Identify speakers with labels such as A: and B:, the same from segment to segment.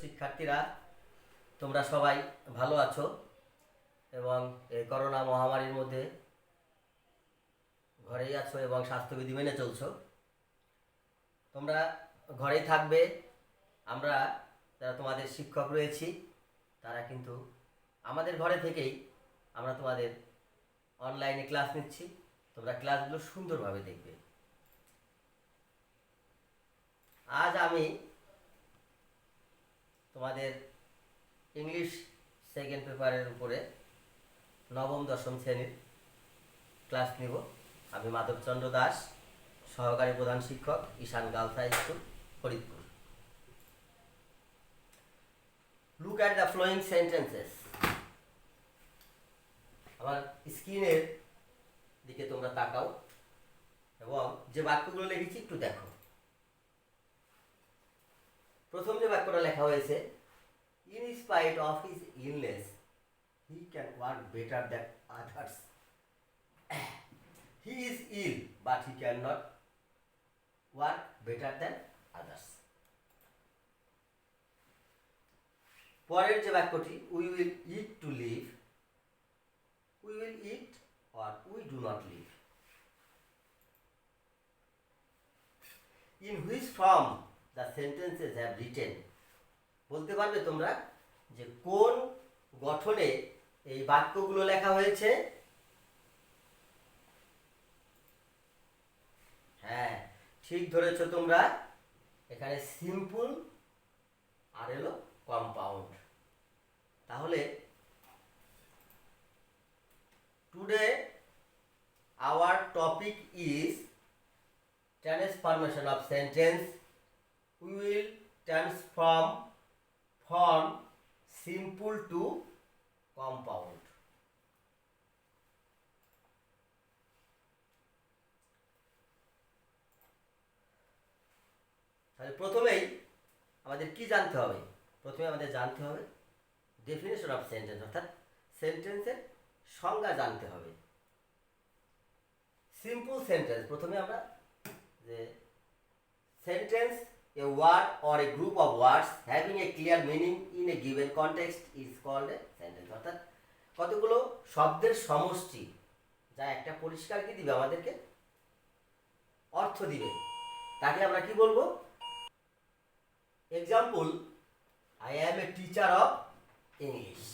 A: শিক্ষার্থীরা, তোমরা সবাই ভালো আছো এবং এই করোনা মহামারীর মধ্যে ঘরেই আছো এবং স্বাস্থ্যবিধি মেনে চলছো। তোমরা ঘরেই থাকবে। আমরা যারা তোমাদের শিক্ষক রয়েছি তারা কিন্তু আমাদের ঘরে থেকেই আমরা তোমাদের অনলাইনে ক্লাস নিচ্ছি। তোমরা ক্লাসগুলো সুন্দরভাবে দেখবে। আজ আমি তোমাদের ইংলিশ সেকেন্ড পেপারের উপরে নবম দশম শ্রেণীর ক্লাস নিব। আমি মাধবচন্দ্র দাস, সহকারী প্রধান শিক্ষক, Ishan girls high school, Faridpur. Look at the following sentences. আমার স্ক্রিনের দিকে তোমরা তাকাও এবং যে বাক্যগুলো লিখেছি একটু দেখো। প্রথম যে বাক্যটা লেখা হয়েছে, in spite of his illness he can work better than others. He is ill but he can not work better than others. পরের যে বাক্যটি, we will eat to live, we will eat or we do not live. In which form the sentences have written. বলতে পারবে তোমরা যে কোন গঠনে এই বাক্যগুলো লেখা হয়েছে? হ্যাঁ, ঠিক ধরেছো তোমরা। এখানে সিম্পল আর এলো কম্পাউন্ড। তাহলে today our topic is transformation of sentence. We will transform from simple to compound. তাহলে প্রথমেই আমাদের কি জানতে হবে? প্রথমে আমাদের জানতে হবে ডেফিনেশন অফ সেন্টেন্স, অর্থাৎ সেন্টেন্সের সংজ্ঞা জানতে হবে। সিম্পল সেন্টেন্স, প্রথমে আমরা যে sentence, a word or a group of words having a clear meaning in a given context is called a sentence. অর্থাৎ কতগুলো শব্দের সমষ্টি যা একটা পরিষ্কার কি দিবে, আমাদেরকে অর্থ দিবে, তাকে আমরা কি বলবো? Example, I am a teacher of English.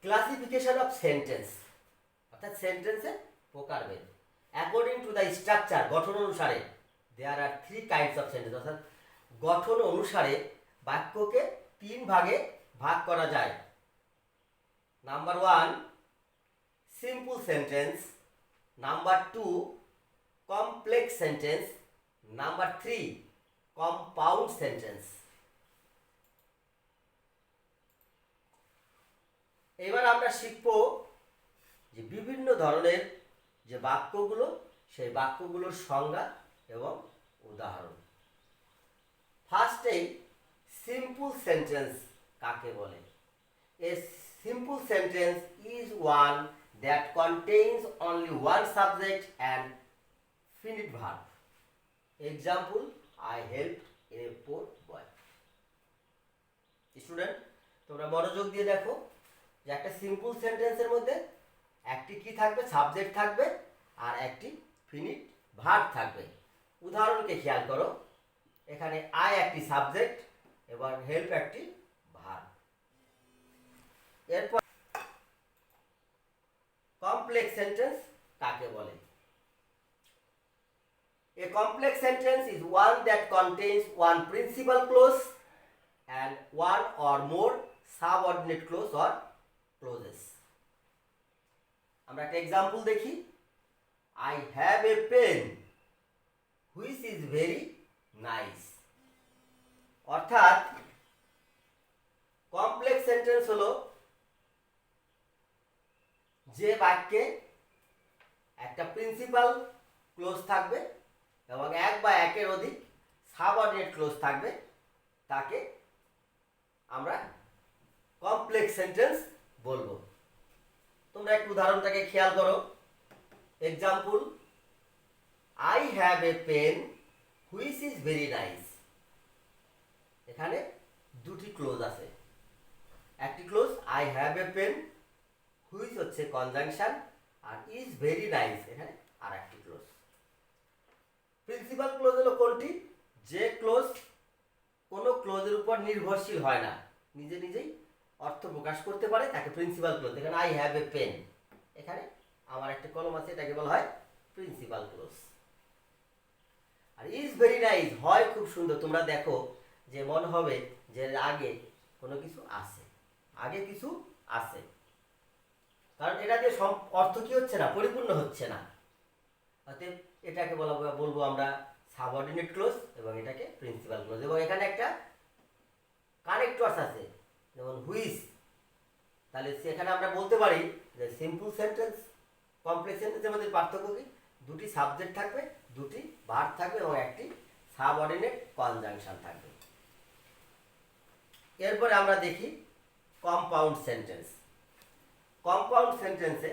A: Classification of sentence, অর্থাৎ সেন্টেন্সের প্রকারভেদ। অ্যাকর্ডিং টু দ্য স্ট্রাকচার, গঠন অনুসারে, there are three kinds of sentence. অর্থাৎ গঠন অনুসারে বাক্যকে তিন ভাগে ভাগ করা যায়। Number one, simple sentence. Number two, complex sentence. Number three, compound sentence. এবার আমরা শিখব যে বিভিন্ন ধরনের যে বাক্যগুলো, সেই বাক্যগুলোর সংজ্ঞা এবং উদাহরণ। ফার্স্টেই সিম্পল সেন্টেন্স কাকে বলে? A simple sentence is one that contains only one subject and finite verb. Example, I help A poor boy. Student, তোমরা মনোযোগ দিয়ে দেখো যে একটা সিম্পল সেন্টেন্সের মধ্যে একটি কি থাকবে? সাবজেক্ট থাকবে আর একটি ফিনিট ভার্ব থাকবে। উদাহরণকে খেয়াল করো, এখানে আই একটি সাবজেক্ট এবং হেল্প একটি ভার্ব। এরপর কমপ্লেক্স সেন্টেন্স কাকে বলে? A complex sentence is one that contains one principal clause and one or more subordinate clause or clauses. আমরা একটা এক্সাম্পল দেখি। I have a pen which is very nice. অর্থাৎ complex sentence হলো যে বাক্যে একটা প্রিন্সিপাল ক্লোজ থাকবে এবং এক বা একের অধিক সাবঅর্ডিনেট ক্লোজ থাকবে, তাকে আমরা কমপ্লেক্স সেন্টেন্স বলবো। তোমরা একটু উদাহরণটাকে খেয়াল করো। Example, I have a pen which is very nice, এখানে দুটি ক্লোজ আছে, একটি clause I have a pen, which হচ্ছে কনজাংশন, আর ইজ ভেরি নাইস এখানে আর একটি ক্লোজ। প্রিন্সিপাল ক্লোজ হলো কোনটি, যে ক্লোজ কোনো ক্লোজের উপর নির্ভরশীল হয় না, নিজে নিজেই অর্থ প্রকাশ করতে পারে, তাকে প্রিন্সিপাল ক্লোজ। এখানে আই হ্যাভ এ পেন, এখানে আমার একটা কলম আছে, এটাকে বলা হয় প্রিন্সিপাল ক্লোজ। আর ইজ ভেরি নাইস হয় খুব সুন্দর, তোমরা দেখো যে মনে হবে যে আগে কোনো কিছু আছে, আগে কিছু আছে, কারণ এটা দিয়ে অর্থ কি হচ্ছে না, পরিপূর্ণ হচ্ছে না, অতএব এটাকে বলবো আমরা সাবঅর্ডিনেট ক্লোজ এবং এটাকে প্রিন্সিপাল ক্লোজ। এবং এখানে একটা কানেক্টরস আছে যেমন হুইচ, তাহলে সেখানে আমরা বলতে পারি যে সিম্পল সেন্টেন্স কমপ্লেক্স সেন্টেন্সের মধ্যে পার্থক্য কি, দুটি সাবজেক্ট থাকবে, দুটি ভার্ব থাকবে এবং একটি সাবঅর্ডিনেট কনজাংশন থাকবে। এরপরে আমরা দেখি কম্পাউন্ড সেন্টেন্স। কম্পাউন্ড সেন্টেন্সে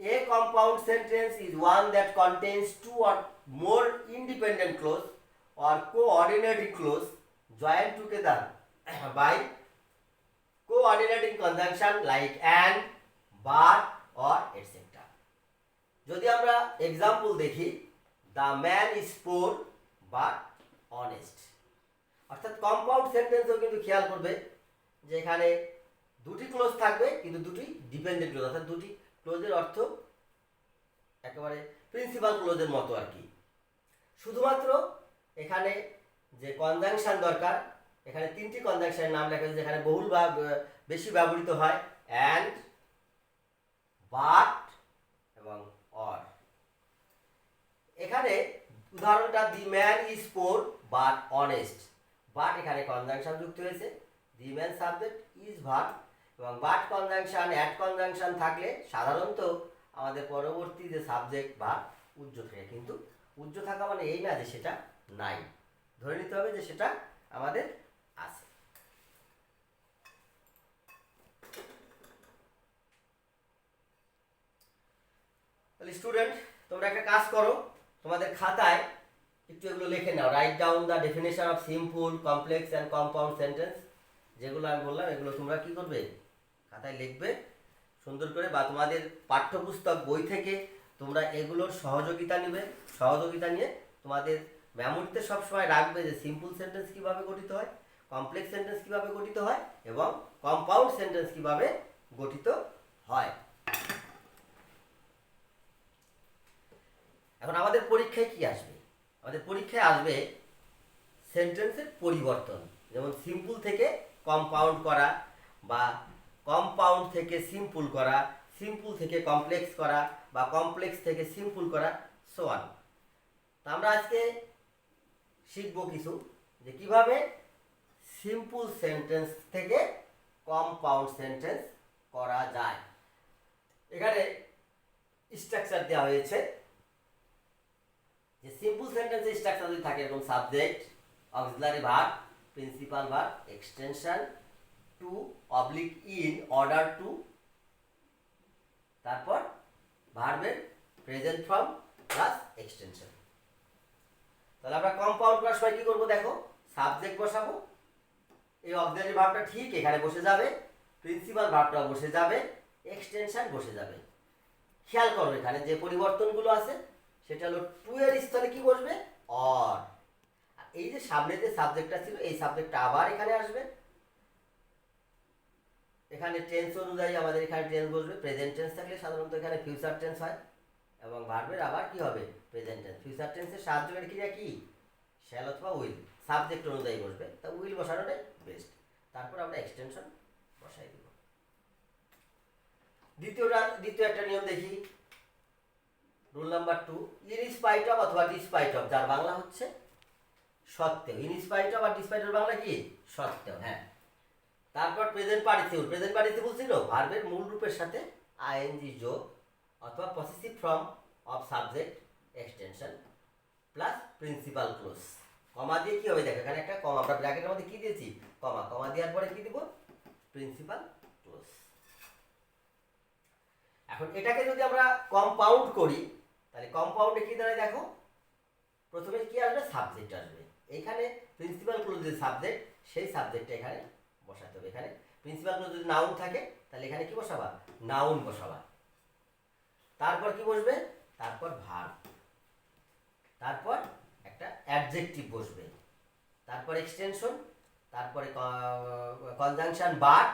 A: a compound sentence is one that contains two or more independent clause or coordinating clause joined together by coordinating conjunction like and, but or etc. যদি আমরা এক্সাম্পল দেখি, the man is poor but honest, অর্থাৎ compound সেন্টেন্সও কিন্তু খেয়াল করবে যে এখানে দুটি ক্লোজ থাকবে কিন্তু দুটি ডিপেন্ডেন্ট ক্লোজ, অর্থাৎ দুটি ক্লোজের অর্থ একেবারে প্রিন্সিপাল ক্লোজের মতো আর কি। শুধুমাত্র এখানে যে কনজাংশন দরকার, এখানে তিনটি কনজাংশনের নাম লেখা আছে যেখানে বহুল বা বেশি ব্যবহৃত হয়, অ্যান্ড, বাট এবং অর। এখানে উদাহরণটা the man is poor but honest, but এখানে কনজাংশন যুক্ত হয়েছে, the man subject, is verb এবং বাট কনজাংশন অ্যাট কনজাংশন থাকলে সাধারণত আমাদের পরবর্তী যে সাবজেক্ট বা উজ্জ থাকে, কিন্তু উজ্জ থাকা মানে এই না যে সেটা নাই, ধরে নিতে হবে যে সেটা আমাদের আছে। তাহলে স্টুডেন্ট তোমরা একটা কাজ করো, তোমাদের খাতায় একটু এগুলো লিখে নাও, write down the definition of simple, complex and compound sentence, যেগুলো আমি বললাম এগুলো তোমরা কি করবে, খাতায় লিখবে সুন্দর করে, বা তোমাদের পাঠ্যপুস্তক বই থেকে তোমরা এগুলোর সহযোগিতা নিবে, সহযোগিতা নিয়ে তোমাদের মেমোরিতে সবসময় রাখবে যে সিম্পল সেন্টেন্স কীভাবে গঠিত হয়, কমপ্লেক্স সেন্টেন্স কীভাবে গঠিত হয় এবং কম্পাউন্ড সেন্টেন্স কীভাবে গঠিত হয়। এখন আমাদের পরীক্ষায় কি আসবে, আমাদের পরীক্ষায় আসবে সেন্টেন্সের পরিবর্তন, যেমন সিম্পল থেকে কম্পাউন্ড করা বা কম্পাউন্ড থেকে সিম্পল করা, সিম্পল থেকে কমপ্লেক্স করা বা কমপ্লেক্স থেকে সিম্পল করা, সো অন। তা আমরা আজকে শিখব কিছু যে কিভাবে সিম্পল সেন্টেন্স থেকে কম্পাউন্ড সেন্টেন্স করা যায়। এখানে স্ট্রাকচার দেওয়া হয়েছে যে সিম্পল সেন্টেন্সের স্ট্রাকচার যদি থাকে এরকম subject, auxiliary verb, principal verb, extension, to oblique in order to, তারপর ভার্বের প্রেজেন্ট ফর্ম প্লাস এক্সটেনশন। তাহলে আমরা কম্পাউন্ড করার সময় কি করবো দেখো, সাবজেক্ট বসাবো, এই অক্সিলারি ভার্বটা ঠিক এখানে বসে যাবে, প্রিন্সিপাল ভার্বটাও বসে যাবে, এক্সটেনশন বসে যাবে। খেয়াল করো এখানে যে পরিবর্তনগুলো আছে সেটা হলো টু এর স্থলে কি বসবে, অর। আর এই যে সামনে যে সাবজেক্টটা ছিল এই সাবজেক্টটা আবার এখানে আসবে, এখানে টেন্স অনুযায়ী আমাদের এখানে টেন্স বসবে, প্রেজেন্ট টেন্স থাকলে সাধারণত এখানে ফিউচার টেন্স হয় এবং ভার্বের আবার কি হবে, প্রেজেন্ট টেন্স। ফিউচার টেন্সের সাহায্যের ক্রিয়া কি, শ্যাল অথবা উইল, সাবজেক্ট অনুযায়ী বসবে, তা উইল বসানোটাই বেস্ট। তারপর আমরা এক্সটেনশন বসাই দিব। দ্বিতীয় একটা নিয়ম দেখি, রুল নাম্বার 2, ইনস্পাইট অফ অথবা ডিসপাইট অফ, যার বাংলা হচ্ছে সত্ত্বেও, ইনস্পাইট অফ আর ডিসপাইট অফ বাংলা কি, সত্ত্বেও, হ্যাঁ। তারপর প্রেজেন্ট পার্টিসিপল, প্রেজেন্ট পার্টিসিপল ছিল ভার্বের মূল রূপের সাথে আইএনজি যোগ অথবা possessive form of subject, extension plus principal clause. Comma দিয়ে কি হবে দেখো, এখানে একটা কমা, আমরা ব্র্যাকেটের মধ্যে কি দিয়েছি, কমা, কমা দেওয়ার পরে কি দিব, প্রিন্সিপাল ক্লোজ। এখন এটাকে যদি আমরা কম্পাউন্ড করি তাহলে কম্পাউন্ডে কি দাঁড়ায় দেখো, প্রথমে কি আসবে, সাবজেক্ট আসবে। এখানে প্রিন্সিপাল ক্লোজ যে সাবজেক্ট, সেই সাবজেক্টটা এখানে বসাতে হবে। এখানে প্রিন্সিপাল ক্লোজ যদি নাউন থাকে তাহলে এখানে কি বসাবা, নাউন বসাবা। তারপর কি বসবে, তারপর ভার্ব, তারপর একটা অ্যাডজেক্টিভ বসবে, তারপর এক্সটেনশন, তারপরে কনজাংশন বার,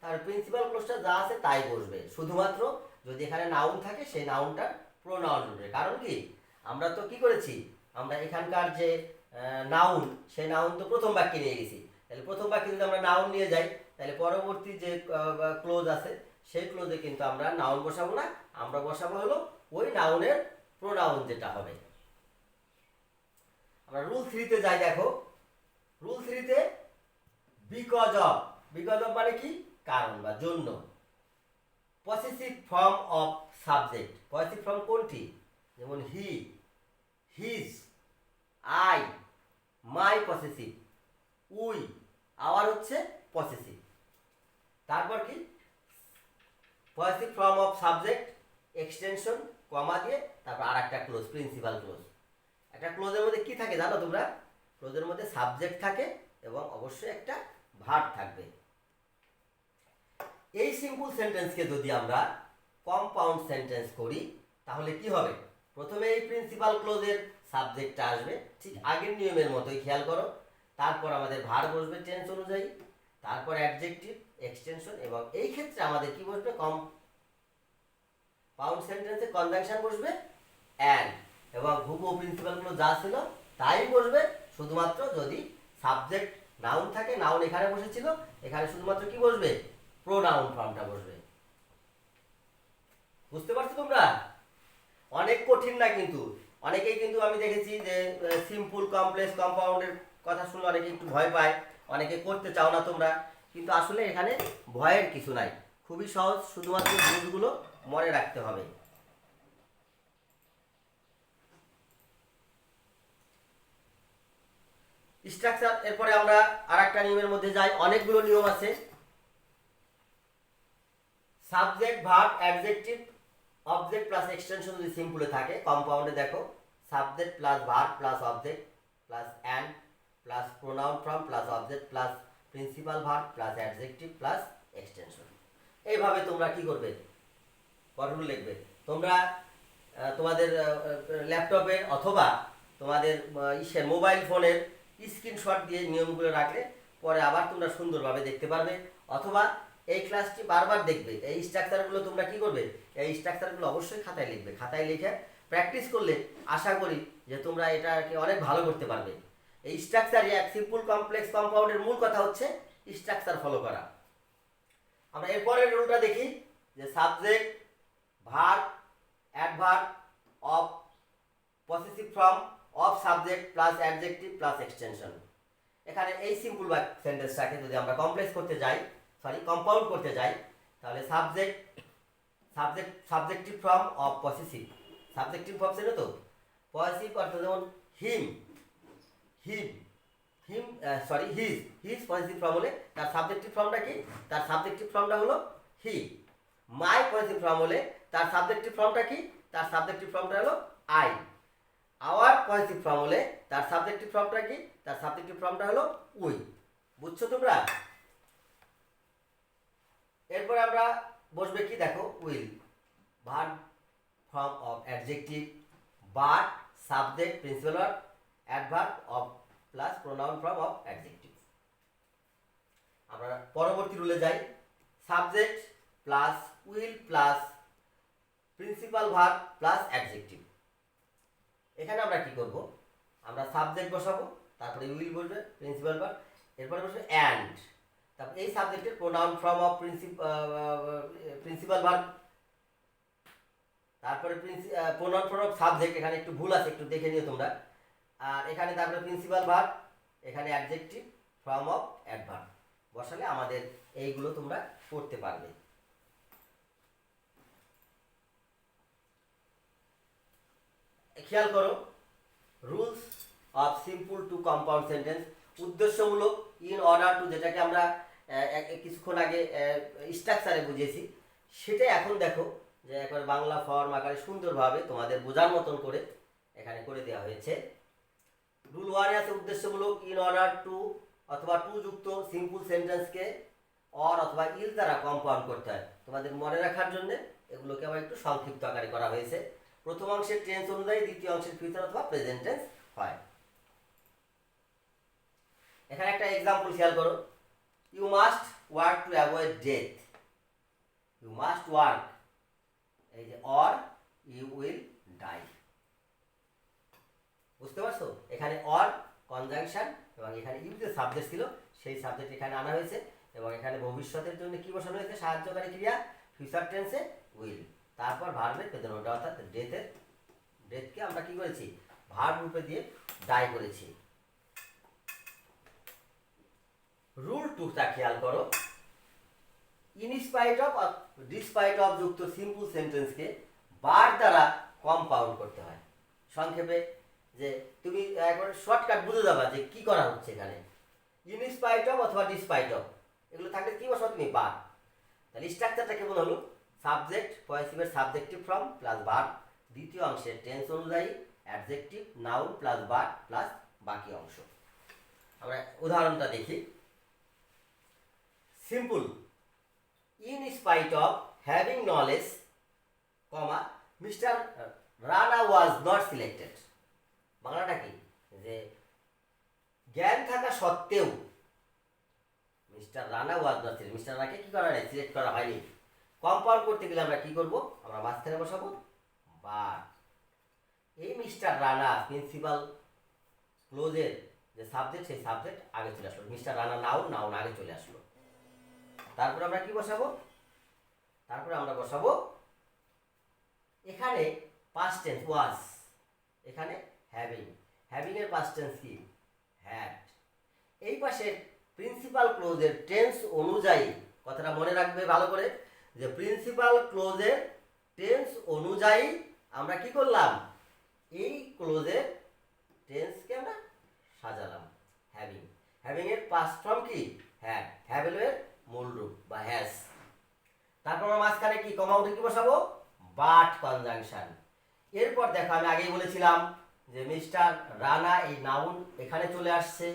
A: তার প্রিন্সিপাল ক্লোজটা যা আছে তাই বসবে। শুধুমাত্র যদি এখানে নাউন থাকে সেই নাউনটা প্রোনাউন বসবে। কারণ কি, আমরা তো কি করেছি, আমরা এখানকার যে নাউন, সেই নাউন তো প্রথম বাক্যে নিয়ে গেছি। তাহলে প্রথম বাক্যে যদি আমরা নাউন নিয়ে যাই, তাহলে পরবর্তী যে ক্লোজ আছে সেই ক্লোজে কিন্তু আমরা নাউন বসাবো না, আমরা বসাবো হলো ওই নাউনের প্রোনাউন যেটা হবে। আমরা রুল 3-তে যাই, দেখো রুল 3-তে বিকজ অফ, বিকজ অফ মানে কি, কারণ বা জন্য। Possessive form of subject, possessive form কোনটি, যেমন he, his, I, my possessive, we, our হচ্ছে পসেসিভ। তারপর কি, possessive form of subject, extension, comma দিয়ে তারপর আর একটা ক্লোজ, প্রিন্সিপাল ক্লোজ। একটা ক্লোজের মধ্যে কি থাকে জানো তোমরা, ক্লোজের মধ্যে সাবজেক্ট থাকে এবং অবশ্যই একটা ভার্ব থাকবে। এই সিম্পল সেন্টেন্সকে যদি আমরা কম্পাউন্ড সেন্টেন্স করি তাহলে কি হবে, প্রথমে এই প্রিন্সিপাল ক্লোজের সাবজেক্টটা আসবে, ঠিক আগের নিয়মের মতোই, খেয়াল করো। তারপর আমাদের ভার্ব বসবে টেন্স অনুযায়ী, তারপর অ্যাডজেক্টিভ, এক্সটেনশন, এবং এই ক্ষেত্রে আমাদের কি বসবে, কম্পাউন্ড সেন্টেন্সে কনজাংশন বসবে অ্যান্ড, এবং হুবহু প্রিন্সিপাল ক্লোজ যা ছিল তাই বসবে। শুধুমাত্র যদি সাবজেক্ট নাউন থাকে, নাউন এখানে বসেছিল, এখানে শুধুমাত্র কি বসবে, প্রোনাউন ফর্মটা বসবে। বুঝতে পারছো তোমরা? অনেক কঠিন না কিন্তু। অনেকেই কিন্তু আমি দেখেছি যে সিম্পল, কমপ্লেক্স, কম্পাউন্ডের কথা শুনে অনেকে একটু ভয় পায়, অনেকে করতে চাও না তোমরা, কিন্তু আসলে এখানে ভয়ের কিছু নাই, খুবই সহজ, শুধুমাত্র জিনিসগুলো মনে রাখতে হবে। স্ট্রাকচার, এরপরে আমরা আরেকটা নিয়মের মধ্যে যাই, অনেকগুলো নিয়ম আছে। Subject, verb, adjective, object plus extension যদি সিম্পলে থাকে, কম্পাউন্ডে দেখো subject plus verb plus object plus and plus pronoun form plus object plus principal verb plus adjective plus extension. এইভাবে তোমরা কি করবে, কতগুলো লিখবে। তোমরা তোমাদের ল্যাপটপের অথবা তোমাদের মোবাইল ফোনের স্ক্রিনশট দিয়ে নিয়মগুলো রাখলে পরে আবার তোমরা সুন্দরভাবে দেখতে পারবে, অথবা এই ক্লাসটি বারবার দেখবে। এই স্ট্রাকচারগুলো তোমরা কি করবে, এই স্ট্রাকচারগুলো অবশ্যই খাতায় লিখবে। খাতায় লিখে প্র্যাকটিস করলে আশা করি যে তোমরা এটাকে অনেক ভালো করতে পারবে। এই স্ট্রাকচার, এক সিম্পল, কমপ্লেক্স, কম্পাউন্ডের মূল কথা হচ্ছে স্ট্রাকচার ফলো করা। আমরা এরপরের রুলটা দেখি, যে subject, verb, adverb of possessive form of subject plus adjective plus extension. এখানে এই সিম্পল সেন্টেন্সটাকে যদি আমরা কমপ্লেক্স করতে যাই, কম্পাউন্ড করতে যাই, তাহলে subjective form of possessive, subjective form ছিল তো পসেসিভ, অর্থাৎ যেমন হিম, হিজ, হিজ পসেসিভ ফর্ম হলে তার সাবজেক্টিভ ফর্মটা কি, তার সাবজেক্টিভ ফর্মটা হলো হি। মাই পসেসিভ ফর্ম হলে তার সাবজেক্টিভ ফর্মটা কি, তার সাবজেক্টিভ ফর্মটা হলো আই। আওয়ার পসেসিভ ফর্ম হলে তার সাবজেক্টিভ ফর্মটা কি, তার সাবজেক্টিভ ফর্মটা হলো উই। বুঝছো তোমরা? এরপর আমরা বসবে কি, দেখো will, verb form of adjective, but subject principal verb, adverb of plus pronoun form of adjective. আমরা পরবর্তী রুলে যাই, subject plus will plus principal verb plus adjective. এখানে আমরা কি করব, আমরা সাবজেক্ট বসাবো, তারপরে উইল বসবে, প্রিন্সিপাল ভার্ব, এরপরে বসবে অ্যান্ড, তারপর এই সাবজেক্টের pronoun form of principal verb, তারপরে প্রোনাউন ফর্ম অফ সাবজেক্ট, এখানে একটু ভুল আছে, একটু দেখে নিও তোমরা। আর এখানে তারপরে প্রিন্সিপাল ভার্ব, এখানে অ্যাডজেক্টিভ ফর্ম অফ অ্যাডভার্ব বসালে আমাদের এইগুলো তোমরা করতে পারবে। খেয়াল করো, rules of simple to compound sentence, উদ্দেশ্যমূলক, ইন অর্ডার টু, যেটাকে আমরা কিছুক্ষণ আগে স্ট্রাকচারে বুঝিয়েছি, সেটা এখন দেখো যে একবার বাংলা ফর্ম আকারে সুন্দরভাবে তোমাদের বোঝার মতন করে এখানে করে দেওয়া হয়েছে। রুল ওয়ানে আছে উদ্দেশ্যমূলক, ইন অর্ডার টু অথবা টু যুক্ত সিম্পল সেন্টেন্সকে অর অথবা ইল দ্বারা কম্পাউন্ড করতে হয়। তোমাদের মনে রাখার জন্য এগুলোকে আবার একটু সংক্ষিপ্ত আকারে করা হয়েছে। প্রথম অংশের টেন্স অনুযায়ী দ্বিতীয় অংশের ফিউচার অথবা প্রেজেন্ট টেন্স হয়। এখানে একটা এক্সাম্পল খেয়াল করো, you must work to avoid death. You must work, এই যে অর ইউ উইল ডাই। বুঝতে পারছো? এখানে অর কনজাংশন এবং এখানে ইউ যে সাবজেক্ট ছিল সেই সাবজেক্ট এখানে আনা হয়েছে এবং এখানে ভবিষ্যতের জন্য কি বসানো হয়েছে? সাহায্যকারী ক্রিয়া ফিউচার টেন্সে উইল, তারপর ভার্বের প্রেজেন্ট ওটা অর্থাৎ ডেথকে আমরা কি করেছি? ভার্ব রূপে দিয়ে ডাই করেছি। রুল টুটা খেয়াল করো, ইনস্পাইট অফ ডিসপাইট অফ যুক্ত সিম্পল সেন্টেন্সকে বার দ্বারা কম্পাউন্ড করতে হয়। সংক্ষেপে যে তুমি একবার শর্টকাট বুঝে যাবা যে কি করা হচ্ছে এখানে। ইনস্পাইট অফ অথবা ডিসপাইট অফ এগুলো থাকলে কি বসাও তুমি? বার। তাহলে স্ট্রাকচারটা কেমন হলো? সাবজেক্ট পয়েসিভের সাবজেক্টিভ ফর্ম প্লাস বার, দ্বিতীয় অংশের টেন্স অনুযায়ী অ্যাডজেক্টিভ নাউন প্লাস বার প্লাস বাকি অংশ। আমরা উদাহরণটা দেখি। Simple, in spite of having knowledge, comma mister Rana was not selected. বাংলাটা কি? যে জ্ঞান থাকা সত্ত্বেও mister Rana was not selected, mister রানাকে কি করা হয়? সিলেক্ট করা হয়নি। কম্পাউন্ড করতে গেলে আমরা কি করব? আমরা মাঝখানে বসাবো বার। এই মিস্টার রানা প্রিন্সিপাল ক্লোজের যে সাবজেক্ট সেই সাবজেক্ট আগে চলে আসলো, মিস্টার রানা নাউন আগে চলে আসলো। তারপর আমরা কি বসাবো? তারপরে আমরা বসাবো এখানে পাস্ট টেন্স ওয়াজ, এখানে হ্যাভিং এর পাস্ট টেন্স কি? হ্যাড। এই পাশে প্রিন্সিপাল ক্লোজের টেন্স অনুযায়ী, কথাটা মনে রাখবে ভালো করে, যে প্রিন্সিপাল ক্লোজের টেন্স অনুযায়ী আমরা কি করলাম? এই ক্লোজের টেন্সকে আমরা সাজালাম। হ্যাভিং এর পাস্ট ফর্ম কি? হ্যাড। হ্যাভ এর মূল রূপ বা হ্যাজ। তারপর আমরা মাঝখানে কি কমা উঠে কি বসাবো? But conjunction. এরপর দেখো আমি আগেই বলেছিলাম যে মিস্টার রানা এই নাউন এখানে চলে আসছে,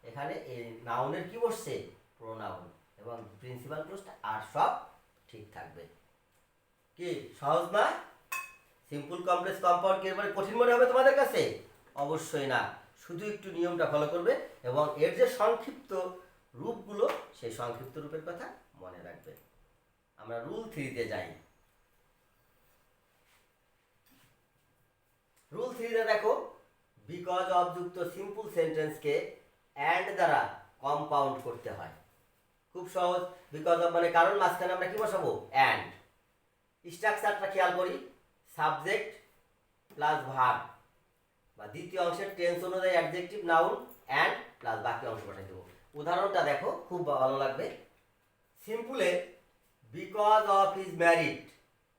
A: এখানে এই নাউনের কি বসছে? প্রোনাউন, এবং প্রিন্সিপাল ক্লোজটা আর সব ঠিক থাকবে। কি সহজ না? সিম্পল কমপ্লেক্স কম্পাউন্ড কি এরপরে কঠিন মনে হবে তোমাদের কাছে? অবশ্যই না, শুধু একটু নিয়মটা ফলো করবে এবং এর যে সংক্ষিপ্ত রূপগুলো সেই সংক্ষিপ্ত রূপের কথা মনে রাখবে। আমরা রুল 3-তে যাই। রুল 3-তে দেখো, বিকজ অফ যুক্ত সিম্পল সেন্টেন্সকে অ্যান্ড দ্বারা কম্পাউন্ড করতে হয়। খুব সহজ। বিকজ অফ মানে কারণ, মাঝখানে আমরা কি বসাবো? অ্যান্ড। স্ট্রাকচারটা খেয়াল করি, সাবজেক্ট প্লাস ভার্ব বা দ্বিতীয় অংশের টেন্স অনুযায়ী অ্যাডজেক্টিভ নাউন অ্যান্ড প্লাস বাকি অংশ পাঠিয়ে দেবো। উদাহরণটা দেখো, খুব ভালো লাগবে। সিম্পলে বিকজ অফ হিজ ম্যারিট,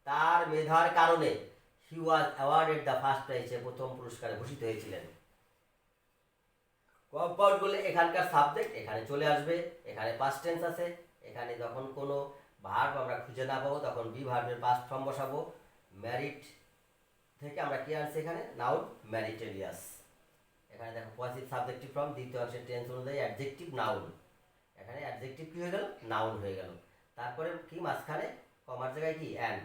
A: তার মেধার কারণে he was awarded the first prize, প্রথম পুরস্কারে ভূষিত হয়েছিলেন। কম্পাউন্ড বলে এখানকার সাবজেক্ট এখানে চলে আসবে, এখানে পাস্ট টেন্স আছে, এখানে যখন কোনো ভার্ব আমরা খুঁজে না পাবো তখন বি ভার্বের পাস্ট ফর্ম বসাবো। ম্যারিট থেকে আমরা কি আনছি? এখানে নাউন ম্যারিটেরিয়াস। এখানে দেখো পজিটিভ সাবজেক্টিভ ফর্ম, দ্বিতীয় অংশের টেন্স অনুযায়ী অ্যাডজেক্টিভ নাউন, এখানে অ্যাডজেক্টিভ কি হয়ে গেল? নাউন হয়ে গেল। তারপরে কি মাঝখানে কমার জায়গায় কি? অ্যান্ড,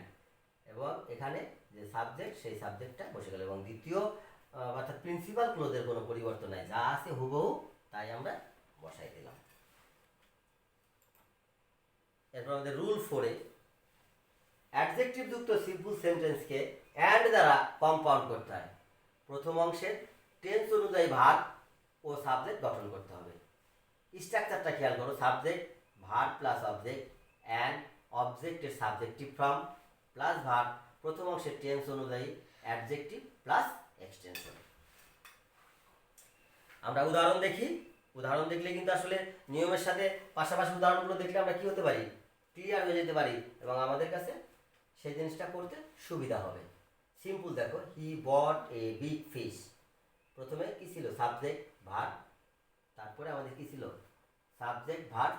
A: এবং এখানে যে সাবজেক্ট সেই সাবজেক্টটা বসে গেল এবং দ্বিতীয় অর্থাৎ প্রিন্সিপাল ক্লোজের কোনো পরিবর্তন নাই, যা আছে হুবহু তাই আমরা বসাই দিলাম। এরপর আমাদের রুল 4-এ অ্যাডজেক্টিভ যুক্ত সিম্পল সেন্টেন্সকে অ্যান্ড দ্বারা কম্পাউন্ড করতে হয়। প্রথম অংশের টেন্স অনুযায়ী ভার্ব ও সাবজেক্ট গঠন করতে হবে। স্ট্রাকচারটা খেয়াল করো, subject verb plus object and অবজেক্টের সাবজেক্টিভ ফর্ম প্লাস ভার্ব, প্রথম অংশের টেন্স অনুযায়ী অ্যাডজেক্টিভ প্লাস এক্সটেনশন। আমরা উদাহরণ দেখি। উদাহরণ দেখলে কিন্তু আসলে নিয়মের সাথে পাশাপাশি উদাহরণগুলো দেখলে আমরা কি হতে পারি? ক্লিয়ার হয়ে যেতে পারি এবং আমাদের কাছে সেই জিনিসটা করতে সুবিধা হবে। সিম্পল দেখো, হি বট এ বিগ ফিশ। প্রথমে কি ছিল? সাবজেক্ট ভার্ব, তারপরে আমাদের কি ছিল? Subject verb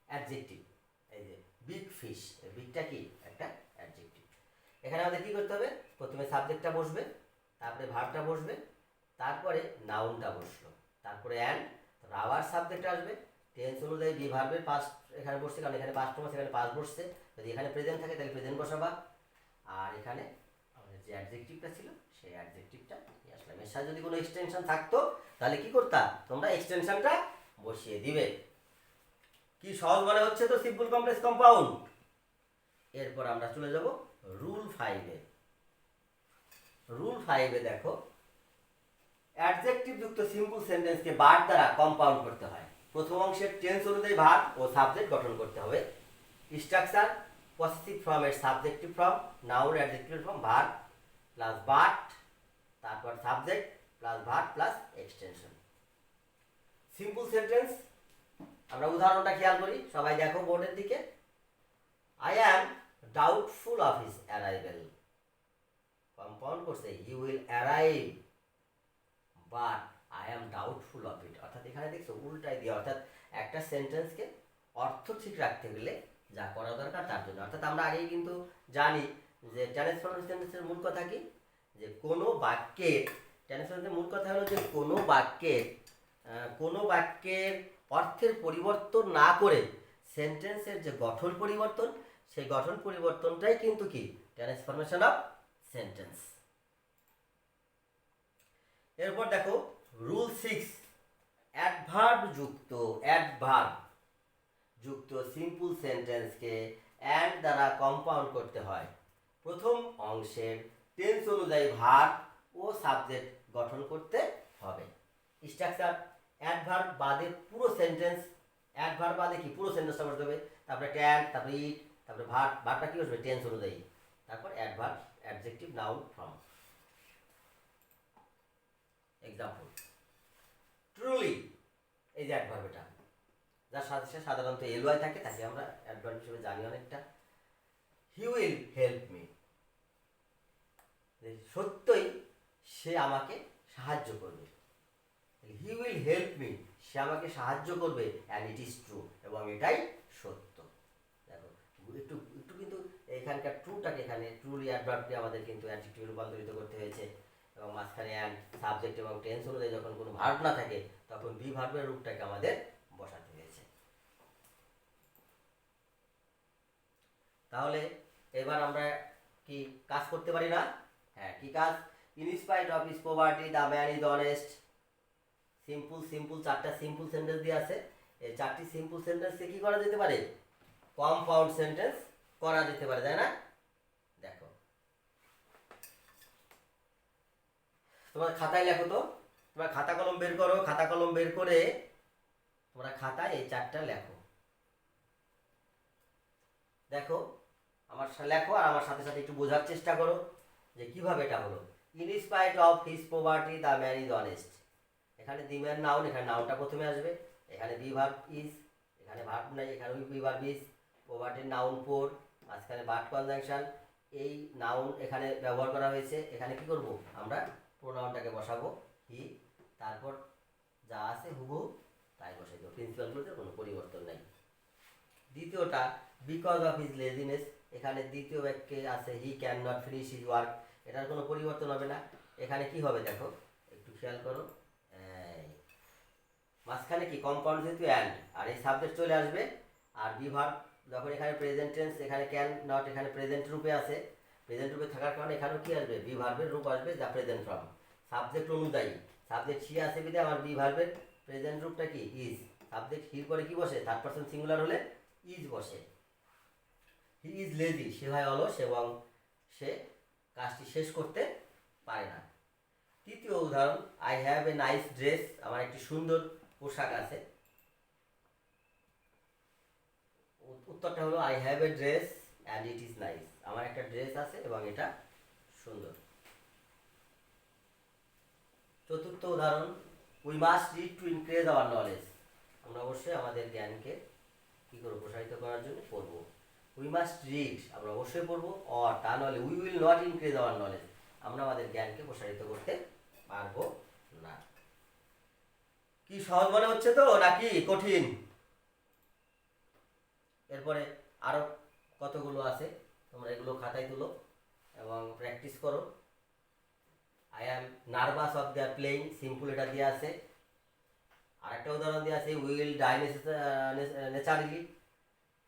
A: adjective. এই যে বিগ ফিশ, বিগটা কি? একটা অ্যাডজেক্টিভ। এখানে আমাদের কি করতে হবে? প্রথমে সাবজেক্টটা বসবে, তারপরে ভার্বটা বসবে, তারপরে নাউনটা বসলো, তারপরে অ্যান্ড, তারপরে আবার সাবজেক্ট আসবে। টেন্স অনুযায়ী বি ভার্বের পাস্ট এখানে বসছে, কারণ এখানে পাস্ট ফর্ম আছে, এখানে পাস্ট বসছে। যদি এখানে প্রেজেন্ট থাকে তাহলে প্রেজেন্ট বসাবা, আর এখানে আমাদের যে অ্যাডজেক্টিভটা ছিল সেই অ্যাডজেক্টিভটা নিয়ে আসলাম। এর সাথে যদি কোনো এক্সটেনশন থাকতো তাহলে কি করতা, তোমরা এক্সটেনশনটা বসিয়ে দিবে। কি সহজ মনে হচ্ছে তো সিম্পল কমপ্লেক্স কম্পাউন্ড। এরপর আমরা চলে যাব রুল 5-এ। রুল 5-এ দেখো, অ্যাডজেক্টিভ যুক্ত সিম্পল সেন্টেন্সকে ভার্ব দ্বারা কম্পাউন্ড করতে হয়। প্রথম অংশের টেন্স অনুযায়ী ভার্ব ও সাবজেক্ট গঠন করতে হবে। স্ট্রাকচার: পসেসিভ ফর্মের subjective form, noun adjective form, verb plus but, তারপর subject plus verb plus extension. Simple sentence, আমরা উদাহরণটা খেয়াল করি, সবাই দেখো বোর্ডের দিকে। I am doubtful of his arrival. Compound করছে, he will arrive, but I am doubtful of it. অর্থাৎ এখানে দেখছো উল্টাই দিয়ে, অর্থাৎ একটা সেন্টেন্সকে অর্থ ঠিক রাখতে গেলে যা করা দরকার তার জন্য। অর্থাৎ আমরা আগেই কিন্তু জানি যে ট্রান্সফরমেশন সেন্টেন্সের মূল কথা কি, যে কোনো বাক্যের ট্রান্সফরমেশনের মূল কথা হলো যে কোনো বাক্যের অর্থের পরিবর্তন না করে সেন্টেন্সের যে গঠন পরিবর্তন, সেই গঠন পরিবর্তনটাই কিন্তু কি ট্রান্সফরমেশন অফ সেন্টেন্স। এরপর দেখো রুল 6, অ্যাডভার্ব যুক্ত সিম্পল সেন্টেন্সকে অ্যান্ড দ্বারা কম্পাউন্ড করতে হয়। প্রথম অংশের টেন্স অনুযায়ী ভার্ব ও সাবজেক্ট গঠন করতে হবে। স্ট্রাকচার: অ্যাডভার্ব বাদে পুরো সেন্টেন্স, অ্যাডভার্ব বাদে কি পুরো সেন্টেন্সটা বসতে হবে, তারপরে ক্যান, তারপরে ইট, তারপরে ভার্বটা কি বসবে টেন্স অনুযায়ী, তারপর adverb, adjective, noun, form. Example: truly, এই যে অ্যাডভার্ব, এটা যার সাথে সাধারণত এলওয়াই থাকে তাকে আমরা অ্যাডভার্ব হিসেবে জানি অনেকটা। হি উইল হেল্প মি, সত্যই সে আমাকে সাহায্য করবে। হি উইল হেল্প মি, সে আমাকে সাহায্য করবে, অ্যান্ড ইট ইজ ট্রু, এবং এটাই সত্য। দেখো একটু একটু কিন্তু এখানকার ট্রুটাকে, এখানে ট্রুলি অ্যাডভার্বকে আমাদের কিন্তু অ্যাডজেক্টিভে রূপান্তরিত করতে হয়েছে, এবং মাঝখানে অ্যান্ড, সাবজেক্ট এবং টেন্স অনুযায়ী যখন কোনো ভার্ব না থাকে তখন বি ভার্বের রূপটাকে আমাদের বসাতে হয়েছে। তাহলে এবার আমরা কি কাজ করতে পারি না? হ্যাঁ, কি কাজ? In spite of his poverty the man is honest. Simple চারটা সিম্পল সেন্টেন্স দিয়ে আছে। এই চারটি সিম্পল সেন্টেন্সকে কি করা যেতে পারে? কম্পাউন্ড সেন্টেন্স করা যেতে পারে, তাই না? দেখো তোমার খাতায় লেখো তো, তোমার খাতা কলম বের করো, খাতা কলম বের করে তোমরা খাতায় এই চারটা লেখো। দেখো আমার লেখো, আর আমার সাথে সাথে একটু বোঝার চেষ্টা করো যে কিভাবে এটা হলো। In spite of his poverty the man is honest. এখানে দি ম্যান নাউন, এখানে নাউনটা প্রথমে আসবে, এখানে বি ভার্ব ইজ, এখানে ভার্ব নাই, এখানে বি ভার্ব ইজ, পভার্টির নাউন ফোর, মাঝখানে ভার্ব কনজাংশন, এই নাউন এখানে ব্যবহার করা হয়েছে। এখানে কি করব আমরা, প্রোনাউনটাকে বসাবো হি, তারপর যা আছে হুবহু তাই বসাই দেবো, প্রিন্সিপালগুলোতে কোনো পরিবর্তন নাই। দ্বিতীয়টা বিকজ অফ হিজ লেজিনেস, এখানে দ্বিতীয় বাক্যে আছে হি can not finish his work, এটার কোনো পরিবর্তন হবে না। এখানে কি হবে দেখো একটু খেয়াল করো, মাঝখানে কি কম্পাউন্ড যেহেতু অ্যান্ড, আর এই সাবজেক্ট চলে আসবে, আর বি ভার্ব যখন এখানে প্রেজেন্ট টেন্স, এখানে ক্যান নট, এখানে প্রেজেন্ট রূপে আছে, প্রেজেন্ট রূপে থাকার কারণে এখানেও কি আসবে, বি ভার্বের রূপ আসবে, যা প্রেজেন্ট ফর্ম। সাবজেক্ট অনুযায়ী সাবজেক্ট সি আছে বিধে আমার বি ভার্বের প্রেজেন্ট রূপটা কি ইজ, সাবজেক্ট হির পরে কি বসে, থার্ড পারসন সিঙ্গুলার হলে ইজ বসে। হি ইজ লেজি, সে হয় অলস এবং সে কাজটি শেষ করতে পারে না। তৃতীয় উদাহরণ, I have a nice dress, আমার একটি সুন্দর পোশাক আছে। উত্তরটা হলো I have A dress and it is nice, আমার একটা ড্রেস আছে এবং এটা সুন্দর। চতুর্থ উদাহরণ, we must read to increase our knowledge, আমরা অবশ্যই আমাদের জ্ঞানকে কী করবো, প্রসারিত করার জন্য পড়বো। উই মাস্ট রিড, আমরা অবশ্যই পড়বো, অর তা নাহলে we will not increase our knowledge, আমরা আমাদের জ্ঞানকে প্রসারিত করতে পারবো না। কি সহজ মনে হচ্ছে তো নাকি কঠিন? এরপরে আরো কতগুলো আছে, তোমরা এগুলো খাতায় তুলো এবং প্র্যাকটিস করো। I nervous of the playing, simple এটা দিয়ে আছে। আরেকটা উদাহরণ দিয়ে আছে উইল ডাই ন্যাচারালি।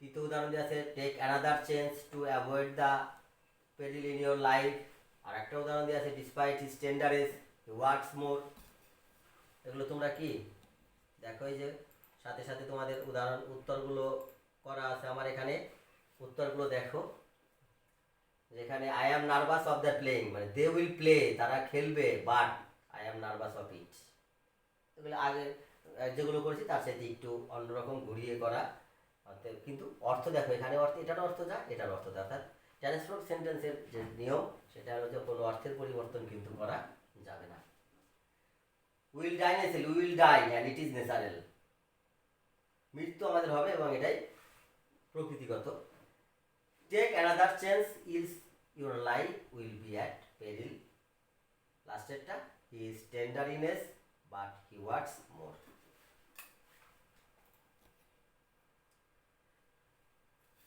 A: তৃতীয় উদাহরণ দিয়ে আছে take another change to avoid the peril in your life. আর একটা উদাহরণ দিয়ে আছে despite his tenderness he works more. এগুলো তোমরা কি দেখো, এই যে সাথে সাথে তোমাদের উদাহরণ উত্তরগুলো করা আছে আমার এখানে। উত্তরগুলো দেখো, যেখানে I am nervous of the playing মানে দে উইল প্লে, তারা খেলবে, but I am nervous of it. এগুলো আগে যেগুলো করেছি তার সাথে একটু অন্যরকম ঘুরিয়ে করা, কিন্তু অর্থ দেখো এখানে অর্থ, এটার অর্থ যা এটার অর্থ যা। অর্থাৎ ট্রান্সফার সেন্টেন্সের যে নিয়ম সেটা হলো যে কোনো অর্থের পরিবর্তন কিন্তু করা যাবে না। উইল ডাই নেসেল, will die and it is natural. মৃত্যু আমাদের হবে এবং এটাই প্রকৃতিগত। Take another chance is your life will be at peril. লাস্টেরটা he is tenderness but he works more.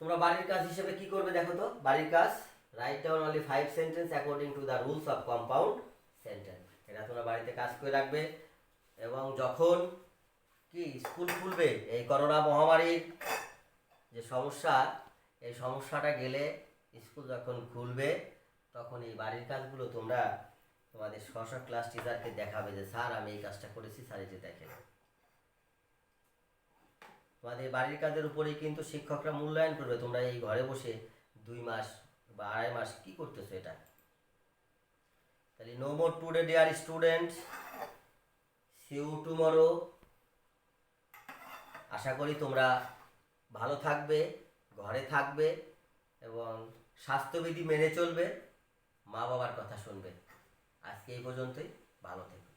A: তোমরা বাড়ির কাজ হিসেবে কি করবে দেখো তো। বাড়ির কাজ, write down only 5 sentence according to the rules of compound sentence. এটা তোমরা বাড়িতে কাজ করে রাখবে, এবং যখন কি স্কুল খুলবে, এই করোনা মহামারীর যে সমস্যা, এই সমস্যাটা গেলে স্কুল যখন খুলবে তখন এই বাড়ির কাজগুলো তোমরা তোমাদের স্ব ক্লাস টিচারকে দেখাবে যে স্যার আমি এই কাজটা করেছি, স্যার এই যে দেখেন। তোমাদের বাড়ির কাজের উপরেই কিন্তু শিক্ষকরা মূল্যায়ন করবে তোমরা এই ঘরে বসে 2 মাস বা 2.5 মাস কি করতেছো এটা। তাহলে no more today dear students, see you tomorrow. আশা করি তোমরা ভালো থাকবে, ঘরে থাকবে এবং স্বাস্থ্যবিধি মেনে চলবে, মা বাবার কথা শুনবে। আজকে এই পর্যন্তই, ভালো থেকো।